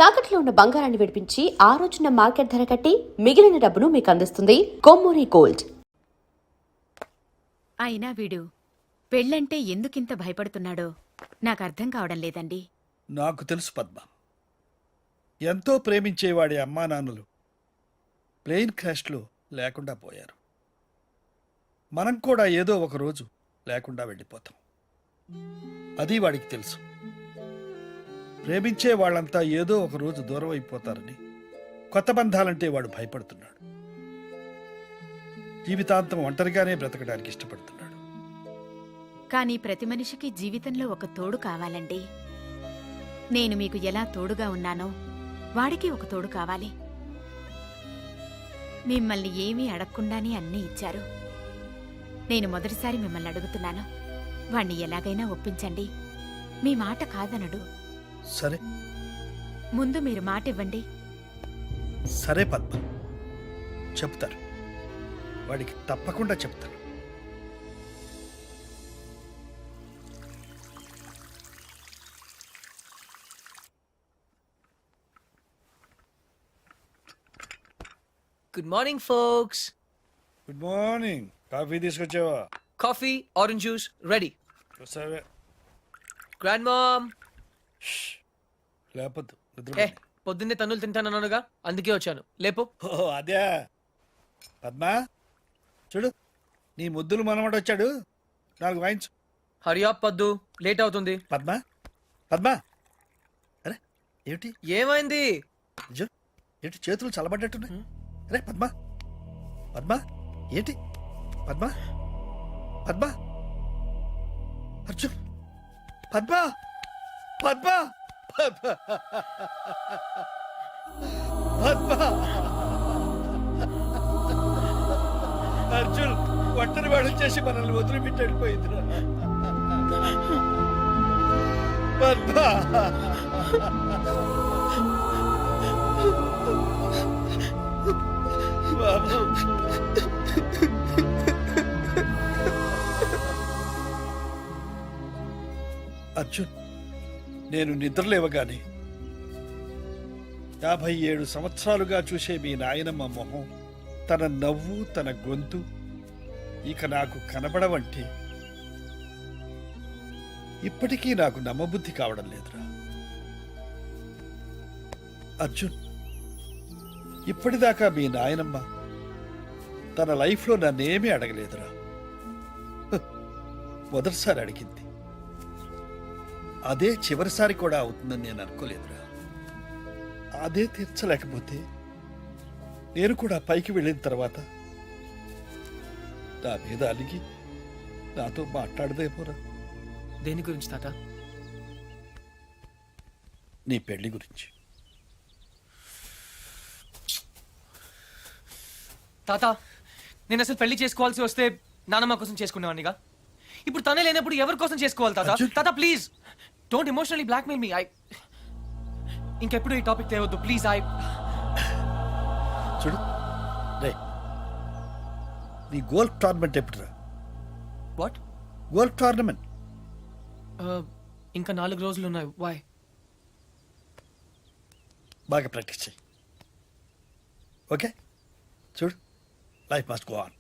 తాకట్లో ఉన్న బంగారాన్ని విడిపించి ఆ రోజున మార్కెట్ ధర కట్టి మిగిలిన డబ్బును మీకు అందిస్తుంది కొమ్మూరి గోల్డ్. అయినా వీడు పెళ్ళంటే ఎందుకింత భయపడుతున్నాడో నాకు అర్థం కావడం లేదండి. నాకు తెలుసు పద్మ. ఎంతో ప్రేమించేవాడి అమ్మా నాన్నలు ప్లేన్ క్రాష్లో లేకుండా పోయారు. మనం కూడా ఏదో ఒక రోజు లేకుండా వెళ్ళిపోతాం. అది వాడికి తెలుసు. ప్రేమించే వాళ్ళంతా ఏదో ఒక రోజు దూరం అయిపోతారని కొత్త బంధాలంటే వాడు భయపడుతున్నాడు. జీవితాంతం ఒంటరిగానే బ్రతకడానికి ఇష్టపడుతున్నాడు. కానీ ప్రతి మనిషికి జీవితంలో ఒక తోడు కావాలండి. నేను మీకు ఎలా తోడుగా ఉన్నానో వాడికి ఒక తోడు కావాలి. మిమ్మల్ని ఏమీ అడగకుండానే అన్నీ ఇచ్చారు. నేను మొదటిసారి మిమ్మల్ని అడుగుతున్నాను, వాణ్ణి ఎలాగైనా ఒప్పించండి. మీ మాట కాదనడు. సరే, ముందు మీరు మాట ఇవ్వండి. సరే పద్మ, చెప్తారు. వాడికి తప్పకుండా చెప్తాను. Good morning folks. Good morning. Coffee తీసుకొచ్చావా? Coffee, orange juice ready. సరే. Grand mom. లేపద్దు, ఏ పొద్దున్నే తన్నులు తింటానన్నానుగా, అందుకే వచ్చాను. లేపు. ఓ అదే. పద్మ చూడు, నీ ముద్దులు మనమడు వచ్చాడు. 4 వాయించు. హరియా పద్దు, లేట్ అవుతుంది. పద్మ పద్మ, అరే ఏమిటి ఏమైంది? ఏంటి చేతులు చల్లబడ్డట్టున్నాయి? అరే పద్మ పద్మ, ఏంటి పద్మ పద్మ, అర్జున్ పద్మ పద్మ పద్మ పద్మ. అర్జున్ ఒంటరి వాడు చేసి మనల్ని వదిలిపెట్టి వెళ్ళిపోయిందిరా. పద్మ బాబు, అర్జున్ నేను నిద్రలేవగానే 57 సంవత్సరాలుగా చూసే మీ నాయనమ్మ మొహం, తన నవ్వు, తన గొంతు ఇక నాకు కనబడవంటే ఇప్పటికీ నాకు నమ్మబుద్ధి కావడం లేదురా. అర్జున్, ఇప్పటిదాకా మీ నాయనమ్మ తన లైఫ్లో నన్నేమీ అడగలేదురా. మొదటిసారి అడిగింది. అదే చివరిసారి కూడా అవుతుందని నేను అనుకోలేదురా. అదే తీర్చలేకపోతే నేను కూడా పైకి వెళ్ళిన తర్వాత నా మీద అలిగి నాతో మాట్లాడదేమోరా. దేని గురించి తాత? నీ పెళ్లి గురించి. తాత, నేను అసలు పెళ్లి చేసుకోవాల్సి వస్తే నానమ్మ కోసం చేసుకునేవాడినిగా. ఇప్పుడు తనే లేనప్పుడు ఎవరి కోసం చేసుకోవాలి తాత? తాత please don't emotionally blackmail me. ఇంకెప్పుడు ఈ టాపిక్ తేవద్దు ప్లీజ్. చూడు రే, నీ గోల్ఫ్ టోర్నమెంట్ ఎప్పుడురా? వాట్? గోల్ఫ్ టోర్నమెంట్ ఇంకా 4 రోజులు ఉన్నాయి. వై? బాగా ప్రాక్టీస్ చేయి. ఓకే, చూడు, life must go on.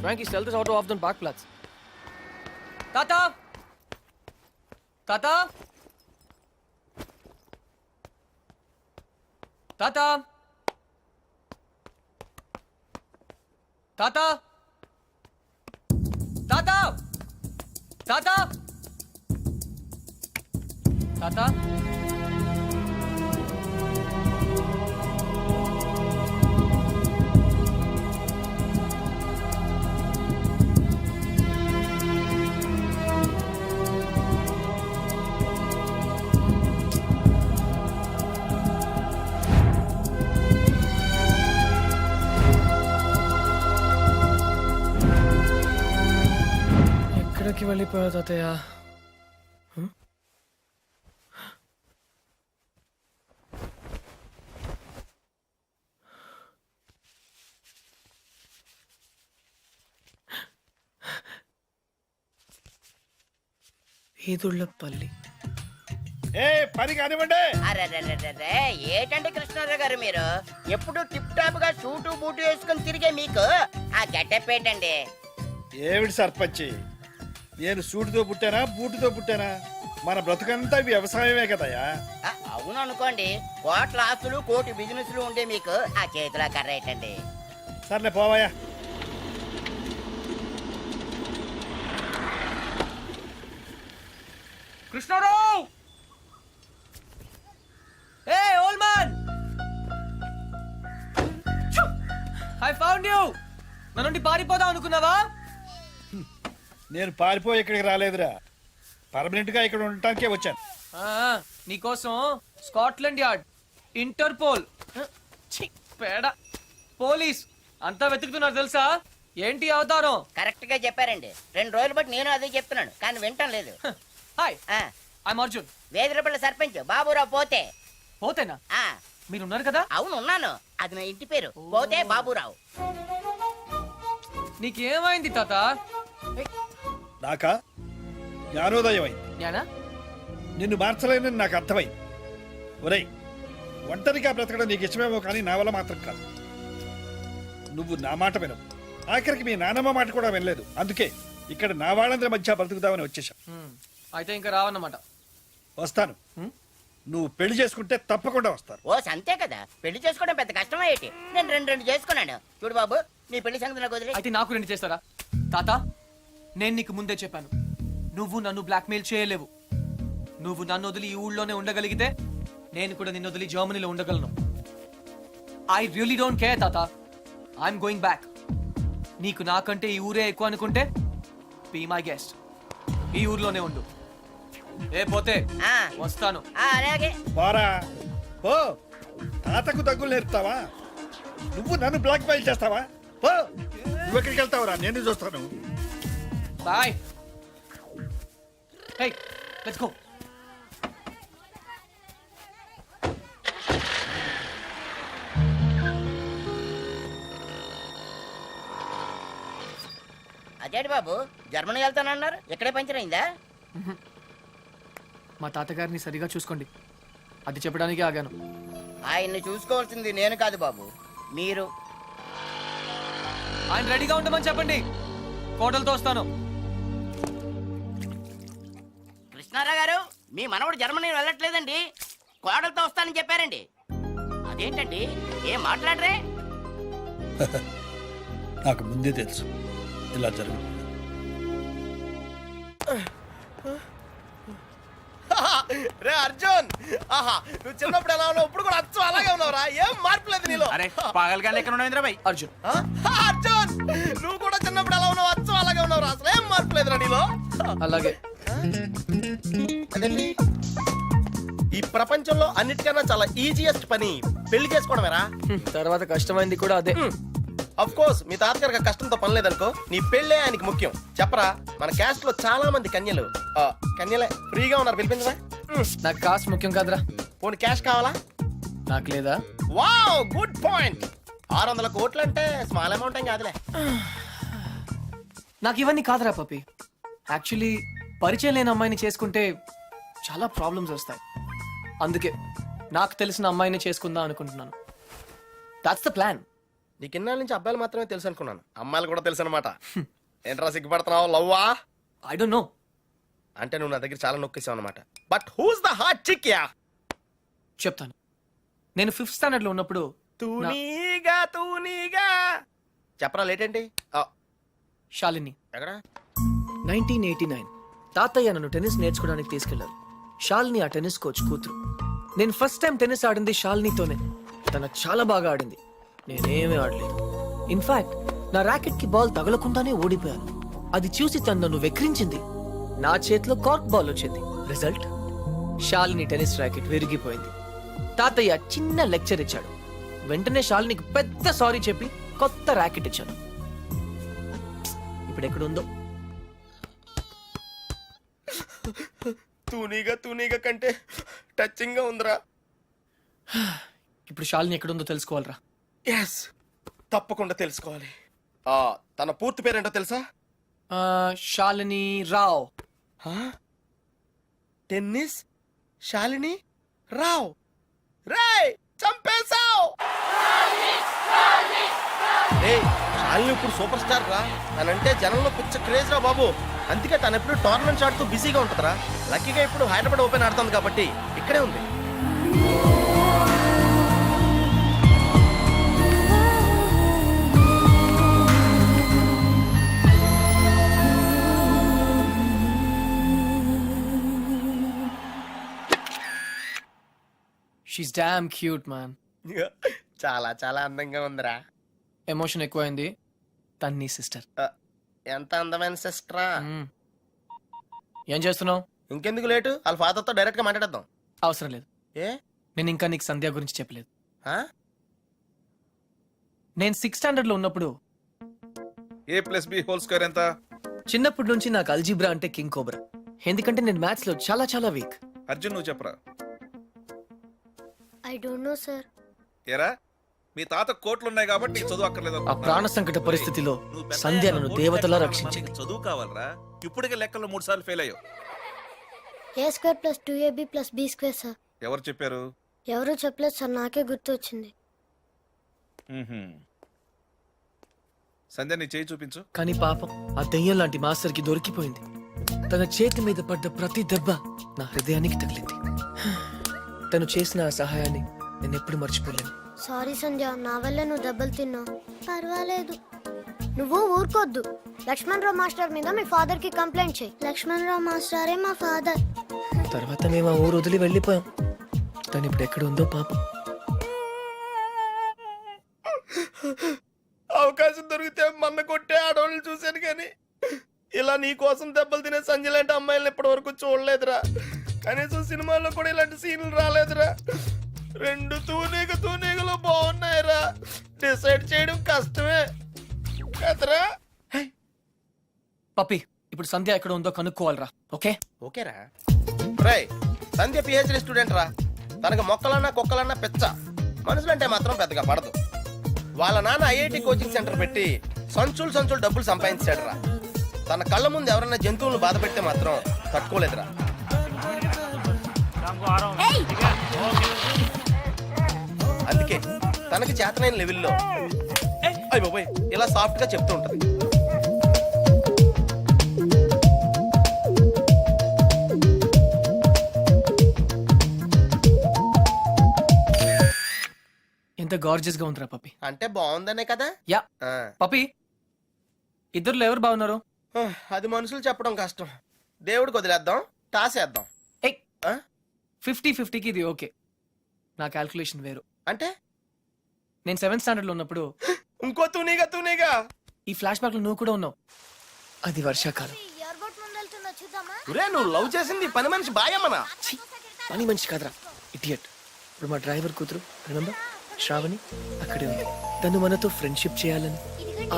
Frankie, sell this auto off the parkplatz. Tata! Tata! Tata! Tata! Tata! Tata! Tata! ఎక్కడికి వెళ్ళిపోయావు తాతయ్య? ఈదుళ్ళపల్లి. ఏ పని కానివ్వండి. అరెరెరెరెరె, ఏటండి కృష్ణారావు గారు మీరు ఎప్పుడు టిప్ టాప్ గా సూటు బూటు వేసుకుని తిరిగే మీకు ఆ గెటప్ ఏంటండి? ఏమిటి సర్పంచి, నేను సూటితో పుట్టానా బూటుతో పుట్టానా? మన బ్రతుకంతా వ్యవసాయమే కదయ్యా. అవును అనుకోండి, కోట్ల ఆస్తులు కోటి బిజినెస్లు ఉండే మీకు ఆ చేతిలో కర్ర ఏంటండి? సర్లే పోవాయా. కృష్ణారావు! ఏ old man, I found you. నా నుండి పారిపోదాం అనుకున్నావా? నేను పారిపోయి ఇక్కడికి రాలేదురా, పర్మనెంట్ గా ఇక్కడ ఉండటానికే వచ్చాను. ఆ, నీకోసం స్కాట్లాండ్ యార్డ్, ఇంటర్పోల్, ఛీ, పేడ, పోలీస్ అంతా వెతుకుతున్నారు తెలుసా? ఏంటి అవతారం? కరెక్ట్ గా చెప్పారండి. 2 రోజులు బట్టి నేను అదే చెప్తున్నాను కానీ వింటం లేదు. హాయ్, ఆ, ఐఎమ్ అర్జున్. వేదిరపల్లి సర్పంచ్ బాబురావు పోతే. పోతేనా? ఆ, మీరున్నారు కదా? అవును ఉన్నాను. అది నా ఇంటి పేరు, పోతే బాబురావు. నీకేమైంది తాత? నాకా జ్ఞానోదయం అయింది. జ్ఞానా? నిన్ను మార్చలేనని నాకు అర్థమైంది. ఒరేయ్, ఒంటరిగా బ్రతకడం నీకు ఇష్టమేమో కానీ నా వల్ల మాత్రం కాదు. నువ్వు నా మాట వినవు, ఆఖరికి మీ నానమ్మ మాట కూడా వినలేదు. అందుకే ఇక్కడ నా వాళ్ళందరి మధ్య బ్రతుకుదామని వచ్చేసాం. అయితే ఇంకా రావన్నమాట. వస్తాను. నువ్వు పెళ్లి చేసుకుంటే తప్పకుండా వస్తాను. ఓ సంతే కదా, పెళ్లి చేసుకోవడం పెద్ద కష్టం ఏంటి? నేను రెండు చేసుకున్నాను. చూడు బాబు, నీ పెళ్లి సంగతి నాకు వదిలే. అయితే నాకు 2 చేస్తారా? తాత, నేను నీకు ముందే చెప్పాను, నువ్వు నన్ను బ్లాక్మెయిల్ చేయలేవు. నువ్వు నన్ను వదిలి ఈ ఊళ్ళోనే ఉండగలిగితే నేను కూడా నిన్ను వదిలి జర్మనీలో ఉండగలను. ఐ రియలీ డోంట్ కేర్ తాత, ఐఎమ్ గోయింగ్ బ్యాక్. నీకు నాకంటే ఈ ఊరే ఎక్కువ అనుకుంటే బీ మై గెస్ట్, ఈ ఊర్లోనే ఉండు. ఏ పోతే ఆ, వస్తాను. అలాగే. పోరా పో, తాతకు దగ్గులు నేర్పుతావా? నువ్వు నన్ను బ్లాక్ మెయిల్ చేస్తావా? పో, నువ్వు ఎక్కడికి వెళ్తావురా, నేను చూస్తాను. బాయ్. Hey, let's go. అదేంటి బాబు, జర్మనీ వెళ్తానన్నారు, ఇక్కడే పంచర్ అయిందా? మా తాతగారిని సరిగా చూసుకోండి, అది చెప్పడానికి ఆగాను. ఆయన్ని చూసుకోవాల్సింది నేను కాదు బాబు, మీరు. ఆయన రెడీగా ఉండమని చెప్పండి, కోటలతో వస్తాను. కృష్ణారావు గారు, మీ మనవడు జర్మనీ వెళ్ళట్లేదండి, కోడలతో వస్తానని చెప్పారండి. అదేంటండి, ఏం మాట్లాడరే? నాకు ముందే తెలుసు ఇలా జరుగుతుంది. రే అర్జున్, ఆహా, నువ్వు చిన్నప్పుడు ఎలా ఉన్నావు ఇప్పుడు కూడా అచ్చం అలాగే ఉన్నావురా, ఏం మార్పు లేదు నీలో. అరే పాగల్ ఎక్కడ ఉన్నావు భాయ్? అర్జున్, ఆ? అర్జున్, నువ్వు కూడా చిన్నప్పుడు ఎలా ఉన్నావు అచ్చం అలాగే ఉన్నావురా, అసలు ఏం మార్పు లేదురా నీలో. అలాగే. అదేంటి? ఈ ప్రపంచంలో అన్నిటికన్నా చాలా ఈజియెస్ట్ పని పెళ్లి చేసుకోవడమేరా. తర్వాత కష్టమైంది కూడా అదే. అఫ్ కోర్స్ మీ తాతగారికి కష్టంతో పని లేదనుకో, నీ పెళ్ళే ఆయనకి ముఖ్యం. చెప్పరా, మన క్యాస్ట్ లో చాలా మంది కన్యలు కన్యలే ఫ్రీగా ఉన్నారు, పిలిపించరా. నాకు కాస్ట్ ముఖ్యం కాదురా. పోనీ క్యాష్ కావాలా? నాకు లేదా? Wow, good point. 600 కోట్లు అంటే స్మాల్ అమౌంట్ ఏం కాదులే. నాకు ఇవన్నీ కాదురా పప్పి. యాక్చువల్లీ పరిచయం లేని అమ్మాయిని చేసుకుంటే చాలా ప్రాబ్లమ్స్ వస్తాయి. అందుకే నాకు తెలిసిన అమ్మాయిని చేసుకుందాం అనుకుంటున్నాను. That's the plan. నీకు ఇన్నాళ్ళ నుంచి అబ్బాయిలు మాత్రమే తెలుసు అనుకున్నాను, అమ్మాయిలు కూడా తెలుసు అనమాట. ఏంట్రా సిగ్గుపడుతున్నావు, లవ్వా? I don't know. అంటే నువ్వు నా దగ్గర చాలా నొక్కేసావు అనమాట. But who's the hot chick ya? చెప్తాను. నేను 5th స్టాండర్డ్ లో ఉన్నప్పుడు తూనీగా చెప్పరా, లేట్ ఏంటి? శాలిని, ఎక్కడ? 1989 తాతయ్య నన్ను టెన్నిస్ నేర్చుకోవడానికి తీసుకెళ్లారు. శాలిని ఆ టెన్నిస్ కోచ్ కూతురు. నేను ఫస్ట్ టైం టెన్నిస్ ఆడింది శాలినితోనే. తన చాలా బాగా ఆడింది, నేనేమీ ఆడలేదు. ఇన్ఫాక్ట్ నా ర్యాకెట్ కి బాల్ తగలకుండానే ఓడిపోయాను. అది చూసి తను నన్ను వెక్రించింది. నా చేతిలో కార్క్ బాల్ వచ్చింది. రిజల్ట్, శాలిని టెన్నిస్ ర్యాకెట్ విరిగిపోయింది. తాతయ్య చిన్న లెక్చర్ ఇచ్చాడు. వెంటనే శాలినికి పెద్ద సారీ చెప్పి కొత్త ర్యాకెట్ ఇచ్చాను. ఇప్పుడు ఎక్కడుందో. తూనీగా కంటే టచింగ్ గా ఉందిరా. ఇప్పుడు శాలిని ఎక్కడుందో తెలుసుకోవాలరా. ఎస్, తప్పకుండా తెలుసుకోవాలి. తన పూర్తి పేరేంటో తెలుసా? శాలిని రావ్. టెన్నిస్ శాలిని రావ్ రేయ్ చంపేశావ్ రేయ్ శాలిని ఇప్పుడు సూపర్ స్టార్ రా తనంటే జనంలో పిచ్చ క్రేజ్ రా బాబు అందుకే తను ఎప్పుడు టోర్నమెంట్స్ ఆడుతూ బిజీగా ఉంటుందిరా లక్కీగా ఇప్పుడు హైదరాబాద్ ఓపెన్ ఆడుతుంది కాబట్టి ఇక్కడే ఉంది షీస్ డామ్ క్యూట్ మ్యాన్. చాలా చాలా అందంగా ఉందిరా ఎమోషన్ ఎక్కువైంది. తను నీ సిస్టర్. ఎంత అందమైన సిస్టరా ఏం చేస్తున్నావు? ఇంకెందుకు లేటు వాళ్ళ ఫాదర్తో డైరెక్ట్ గా మాట్లాడేద్దాం అవసరం లేదు. ఏ నేను ఇంకా నీకు సంధ్య గురించి చెప్పలేదు. ఆ? నేను 6th స్టాండర్డ్ లో ఉన్నప్పుడు a+b² ఎంత? చిన్నప్పటి నుంచి నాకు అల్జీబ్రా అంటే కింగ్ కోబ్రా. ఎందుకంటే నేను మ్యాథ్స్ లో చాలా చాలా వీక్. అర్జున్ నువ్వు చెప్పరా. I don't know, sir. ఏరా మీ తాత కోట్లున్నాయి కాబట్టి నీకు చదువు అక్కర్లేదు ఆ ప్రాణ సంకట పరిస్థితిలో సంధ్య నన్ను దేవతలా రక్షించింది. చదువు కావాలరా. ఇప్పటికే లెక్కల్లో 3 సార్లు ఫెయిల్ అయ్యావు. A square plus 2ab plus b square, sir. ఎవరు చెప్పారు? ఎవరూ చెప్పలేదు సార్, నాకే గుర్తు వచ్చింది. సంధ్య నీ చేయి చూపించు. కానీ పాపం ఆ దెయ్యం లాంటి మాస్టర్ కి దొరికిపోయింది. తన చేతి మీద పడ్డ ప్రతి దెబ్బ నా హృదయానికి తగిలింది. తను చేసిన ఆ సహాయాన్ని నేను ఎప్పుడు మర్చిపోలేను. సారీ సంధ్య, నా వల్ల నువ్వు దెబ్బలు తిన్నావు. పర్వాలేదు, నువ్వు ఊరుకోద్దు. లక్ష్మణ్ రావు మాస్టర్ మీద మీ ఫాదర్ కి కంప్లైంట్ చేయి. లక్ష్మణ్ రావు మాస్టరే మా ఫాదర్. తర్వాత మేము ఆ ఊరు వదిలి వెళ్ళిపోయాం. తను ఇప్పుడు ఎక్కడ ఉందో పాపం. అవకాశం దొరికితే మన్న కొట్టే ఆడవాళ్ళని చూశాను కానీ ఇలా నీ కోసం దెబ్బలు తినే సంజయ్ లాంటి అమ్మాయిలను ఇప్పటి వరకు చూడలేదురా. కనీసం సినిమాల్లో కూడా ఇలాంటి సీన్లు రాలేదురా. 2 తూనీగలు బాగున్నాయిరా. డిసైడ్ చేయడం కష్టమే కదరా. పప్పి, ఇప్పుడు సంధ్య ఎక్కడ ఉందో కనుక్కోవాలరా. ఓకే ఓకేరా. రేయ్ సంధ్య పిహెచ్డి స్టూడెంట్ రా. తనకి మొక్కలన్నా కుక్కలన్నా పెచ్చ. మనుషులంటే మాత్రం పెద్దగా పడదు. వాళ్ళ నాన్న ఐఐటి కోచింగ్ సెంటర్ పెట్టి సంచులు డబ్బులు సంపాదించాడు రా. తన కళ్ళ ముందు ఎవరైనా జంతువులను బాధ పెడితే మాత్రం తట్టుకోలేదురా. అందుకే తనకి చేతనైన లెవెల్లో అయ్య బాబోయ్ ఇలా సాఫ్ట్ గా చెప్తూ ఉంటది. ఎంత గార్జియస్ గా ఉందిరా పప్పి. అంటే బాగుందనే కదా. యా ఆ. పప్పి, ఇద్దరులో ఎవరు బాగున్నారు? అది మనుషులు చెప్పడం కష్టం. దేవుడికి వదిలేద్దాం, టాసేద్దాం. ఏయ్, 50-50కి ఇది ఓకే. నా క్యాల్కులేషన్ వేరు. అంటే నేను 7th స్టాండర్డ్ లో ఉన్నప్పుడు ఇంకో తూనీగా ఈ ఫ్లాష్ బ్యాక్ లో నువ్వు కూడా ఉన్నావు. అది వర్షాకాలం. ఎయిర్పోర్ట్ ముందు వెళ్తున్నా, చూద్దామా? ఒరే నువ్వు లవ్ చేసింది పని మనిషి బాయమ్మనా? ఛీ, పని మనిషి కాదురా, ఇడియట్. ఇప్పుడు మా డ్రైవర్ కూతురు రిమెంబర్ శ్రావణి అక్కడే ఉంది. తను మనతో ఫ్రెండ్షిప్ చేయాలని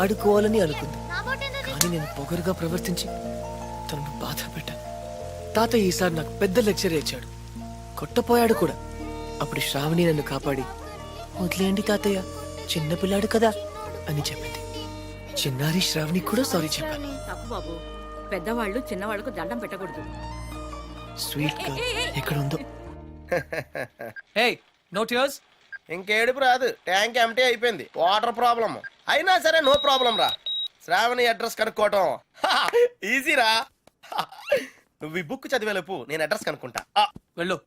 ఆడుకోవాలని అనుకుంది. కానీ నేను పొగరుగా ప్రవర్తించి తనను బాధ పెట్టాను. తాత ఈసారి నాకు పెద్ద లెక్చర్ ఇచ్చాడు. కొట్టపోయాడు కూడా. అప్పుడు శ్రావణి నన్ను కాపాడి వదిలేయండి తాతయ్య, చిన్నపిల్లాడు కదా అని చెప్పింది. చిన్నారి శ్రావణి కూడా సారీ చెప్పాను. తప్పు బాబు, పెద్దవాళ్ళు చిన్నవాళ్ళకు దండం పెట్టకూడదు. స్వీట్ గా ఎక్కడ ఉందో. No tears. ఇంకేడుపు రాదు, ట్యాంక్ ఎంటీ అయిపోయింది. వాటర్ ప్రాబ్లమ్ అయినా సరే నో ప్రాబ్లం రా. శ్రావణి అడ్రస్ కనుక్కోవటం ఈజీరా. నువ్వు ఈ బుక్ చదివేలోపు నేను అడ్రస్ కనుక్కుంటా. వెళ్ళు.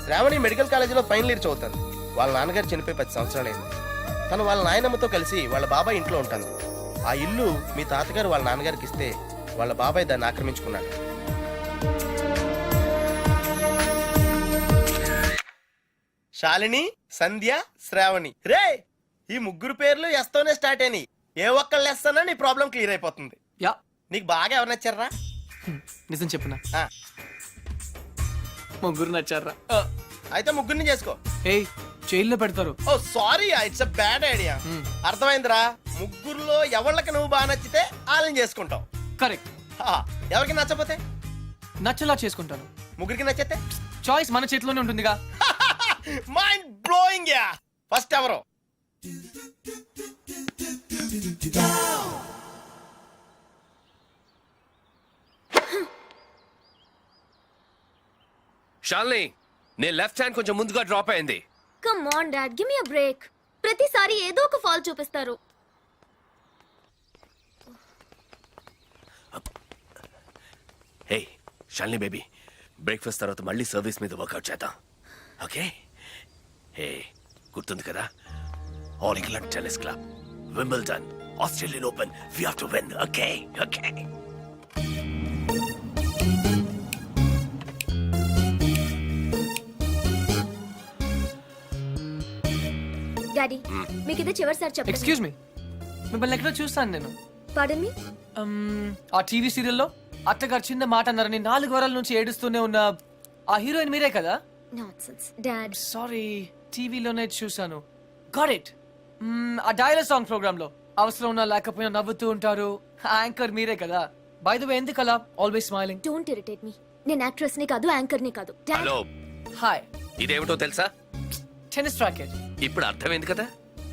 శ్రావణి మెడికల్ కాలేజీలో ఫైనల్ ఇయర్ చదువుతాను. వాళ్ళ నాన్నగారు చనిపోయి 10 సంవత్సరాలైంది. తను వాళ్ళ నాయనమ్మతో కలిసి వాళ్ళ బాబాయ్ ఇంట్లో ఉంటాను. ఆ ఇల్లు మీ తాతగారు వాళ్ళ నాన్నగారికి ఇస్తే వాళ్ళ బాబాయ్ దాన్ని ఆక్రమించుకున్నాడు. శాలిని, సంధ్య, శ్రావణి. రే ఈ ముగ్గురు పేర్లు ఎస్తోనే స్టార్ట్ అయినాయి. ఏ ఒక్కళ్ళు ఎస్తానో నీ ప్రాబ్లం క్లియర్ అయిపోతుంది. యా, నీకు బాగా ఎవరు నచ్చారా? నిజం చెప్పునా, ఆ, ముగ్గురు నచ్చారా? అయితే ముగ్గురిని చేసుకో. ఏయ్, జైల్లో పెడతారు. Oh sorry, it's a bad idea. అర్థమైందిరా. ముగ్గురులో ఎవళ్ళకి నువ్వు బాగా నచ్చితే వాళ్ళని చేసుకుంటావు. కరెక్ట్. ఎవరికి నచ్చపోతే నచ్చలా చేసుకుంటాను. ముగ్గురికి నచ్చితే చాయిస్ మన చేతిలోనే ఉంటుందిగా. Mind blowing yeah. ఫస్ట్ ఎవరు? షాల్ని నేను లెఫ్ట్ హ్యాండ్ కొంచెం ముందుగా డ్రాప్ అయింది. Come on dad give me a break. ప్రతిసారి ఏదో ఒక ఫాల్ చూపిస్తారు. హే షాల్ని బేబీ, బ్రేక్ఫాస్ట్ తర్వాత మళ్ళీ సర్వీస్ మీద వర్కౌట్ చేద్దాం, ఓకే? హే గుర్తుంది కదా, all England tennis club, Wimbledon, Australian open, we have to win, okay? Okay. Daddy మీకు ఇది చివరిసారి చెప్పండి. ఎక్స్క్యూజ్ మీ, మిమ్మల్ని ఎక్కడో చూస్తాను నేను. పాడన్ మీ. ఆ టీవీ సీరియల్లో అత్తగారు చిన్న మాట అన్నారని 4 వారాల నుంచి ఏడుస్తూనే ఉన్న ఆ హీరోయిన్ మీరే కదా? Nonsense dad. సారీ, టీవీలోనే చూసాను. Got it. ఆ డైలాగ్ సాంగ్ ప్రోగ్రామ్ లో అవసరం ఉన్నా లేకపోయినా నవ్వుతూ ఉంటారు, యాంకర్ మీరే కదా? బై ద వే, ఎందుకలా always smiling? Don't irritate me. నేను యాక్ట్రెస్ ని కాదు, యాంకర్ ని కాదు. Dad hello, hi. ఇదేమిటో తెలుసా? Tennis racket. ఇప్పుడు అర్థమైంది కదా?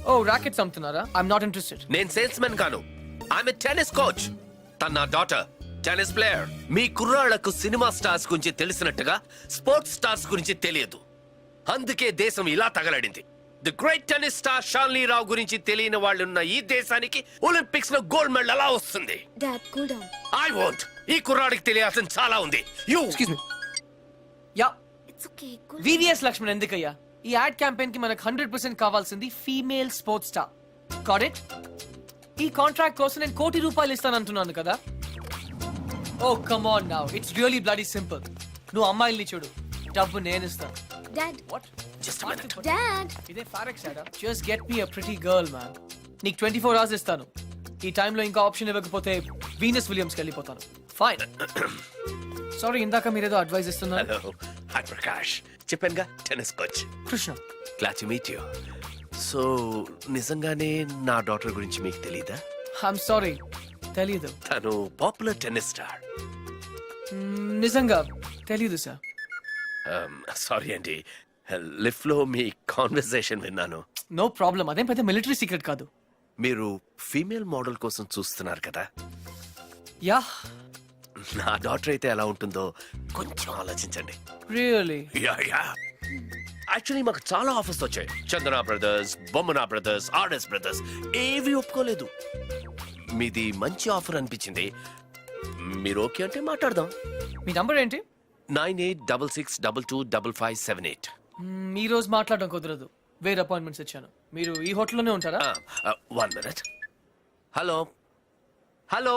ఓ రాకెట్స్ అమ్ముతున్నారా? I'm not interested. నేను సేల్స్ మెన్ కాను, ఐఎమ్ టెన్నిస్ కోచ్. తన నా డాటర్ టెన్నిస్ ప్లేయర్. మీ కుర్రాళ్లకు సినిమా స్టార్స్ గురించి తెలిసినట్టుగా స్పోర్ట్స్ స్టార్స్ గురించి తెలియదు, అందుకే దేశం ఇలా తగలడింది. The great tennis star Shalini Rao గురించి తెలియని వాళ్ళున్న ఈ దేశానికి ఒలింపిక్స్ లో గోల్డ్ మెడల్ ఎలా వస్తుంది? Dad cool down. I want. ఈ కుర్రాడికి తెలియాల్సిన చాలా ఉంది. You excuse me. Ya, it's okay. Cool. V V S Laxman ఎందుకయ్యా? ఈ యాడ్ క్యాంపెయిన్ కి మనకు 100% కావాల్సింది female sports star. Got it? ఈ కాంట్రాక్ట్ కోసం నేను ₹1 కోటి ఇస్తానంటున్నాను కదా? Oh come on now, it's really bloody simple. నువ్వు అమ్మాయిల్ని చూడు, డబ్బు నేను ఇస్తాను. Dad. What? Just minute. Dad. ఇదే ఫారెక్స్ యాడా? Just get me a pretty girl man. నీకు 24 hours ఇస్తాను. ఈ టైంలో ఇంకా ఆప్షన్ ఇవ్వకపోతే వీనస్ విలియమ్స్కి వెళ్ళిపోతాను. ఫైన్. సారీ, ఇందాక మీరేదో అడ్వైస్ ఇస్తున్నారు. Hello, hi Prakash. చెప్పానుగా, tennis coach. Krishna. Glad to meet you. So నిజంగానే నా డాటర్ గురించి మీకు తెలీదా? ఐఎమ్ సారీ, తెలీదు. తను పాపులర్ టెన్నిస్ స్టార్. నిజంగా తెలీదు సార్. సారీ అండి, లిఫ్ట్ లో మీ కాన్వర్సేషన్ విన్నాను. నో ప్రాబ్లం, అదేం పెద్ద మిలిటరీ సీక్రెట్ కాదు. మీరు ఫీమేల్ మోడల్ కోసం చూస్తున్నారు కదా? యా. నా డాటర్ అయితే ఎలా ఉంటుందో కొంచెం ఆలోచించండి. రియల్లీ? Yeah yeah. యాక్చువల్లీ మాకు చాలా ఆఫర్స్ వచ్చాయి. చందన బ్రదర్స్, బొమ్మనా బ్రదర్స్, ఆర్ఎస్ బ్రదర్స్, ఏవి ఒప్పుకోలేదు. మీది మంచి ఆఫర్ అనిపించింది. మీరు ఓకే అంటే మాట్లాడదాం. మీ నంబర్ ఏంటి? 9866225578. ఈ రోజు మాట్లాడడం కుదరదు, వేరే అపాయింట్మెంట్స్ ఇచ్చాను. మీరు ఈ హోటల్లోనే ఉంటారా? 1 minute. Hello hello.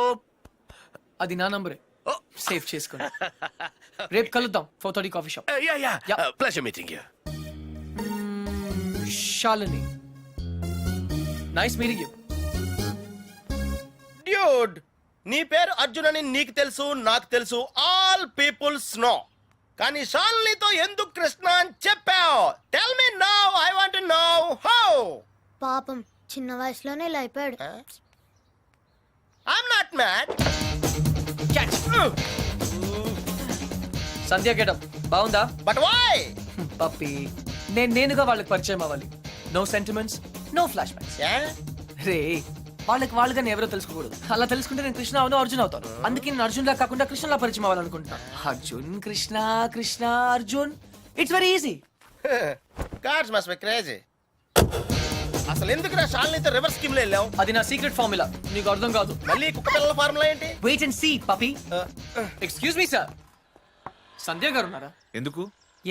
అది నా నంబరే, సేవ్ చేసుకోండి. రేపు కలుద్దాం 4:30 coffee shop. Yeah yeah. Yeah. Pleasure meeting you. Shalini, nice meeting you. Dude, నీ పేరు అర్జున్ అని నీకు తెలుసు, నాకు తెలుసు, ఆల్ పీపుల్స్ నో. కానీ షాల్నీతో ఎందుకు కృష్ణ అని చెప్పావు? Tell me now, I want to know how. పాపం చిన్న వయసులోనే ఇలా అయిపోయాడు. I'm not mad. Sandhya getup బాగుందా? But why? పప్పి, నేనుగా వాళ్ళకి పరిచయం అవ్వాలి. No sentiments, no flashbacks. రే, వాళ్ళకి నేను ఎవరో తెలుసుకోకూడదు. అలా తెలుసుకుంటే నేను కృష్ణ అవును, అర్జున్ అవుతాను. అందుకే నేను అర్జున్ లా కాకుండా కృష్ణలా పరిచయం అవ్వాలనుకుంటున్నాను. Arjun Krishna, Krishna Arjun, it's very easy. Cars must be crazy. అసలు ఎందుకు నా షాల్నీతో రివర్స్ స్కీమ్ లో వెళ్ళావు? అది నా సీక్రెట్ ఫార్ములా, నీకు అర్థం కాదు. మళ్ళీ కుక్క పిల్లల ఫార్ములా ఏంటి? Wait and see puppy. Excuse me sir, Sandhya గారు ఉన్నారా? ఎందుకు?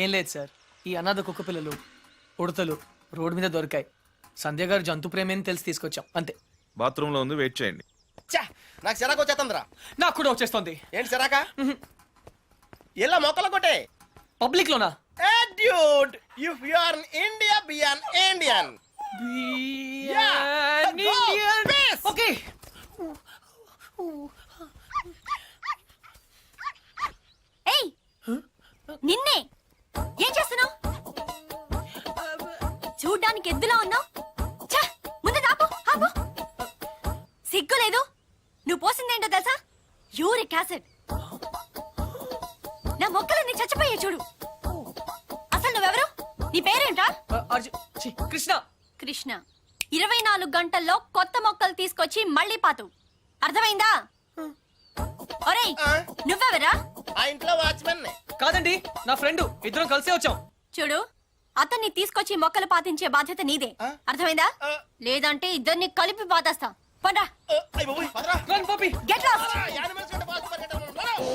ఏం లేదు సార్, ఈ అనాథ కుక్క పిల్లలు ఉడతలు రోడ్డు మీద దొరికాయి. సంధ్య గారు జంతు ప్రేమని తెలిసి తీసుకొచ్చాం, అంతే. బాత్రూమ్ లో ఉంది, వెయిట్ చేయండి. ఛా, నాకు సిరాకు వచ్చేస్తుందిరా. నాకు కూడా వచ్చేస్తుంది. ఏంటి సిరాక? ఇలా మొక్కలు కొట్టే పబ్లిక్ లోనా? Dude, if you are in India, be an Indian. Okay. ఏయ్, నిన్నే ఏం చేస్తున్నావు? చూడ్డానికి ఎద్దులా ఉన్నావు. ముందు ఆపు, ఆపు. సిగ్గు లేదు. నువ్వు పోసిందేంటో తెలుసా? Uric acid. నా మొక్కలన్నీ చచ్చిపోయాయి చూడు. అసలు నువ్వెవరు? నీ పేరేంటా? కృష్ణ. కృష్ణ. 24 గంటల్లో కొత్త మొక్కలు తీసుకొచ్చి మళ్ళీ పాతు. అర్థమైందా? ఒరేయ్ ఆ? నువ్వెవరా? ఆ ఇంట్లో వాచ్మెన్ కాదండి నా ఫ్రెండ్ ఇద్దరం కలిసే వచ్చాం. చూడు అతన్ని తీసుకొచ్చి మొక్కలు పాతించే బాధ్యత నీదే, అర్థమైందా? లేదంటే ఇద్దరిని కలిపి పాతేస్తా. పండ్రా. Run, puppy. Get lost.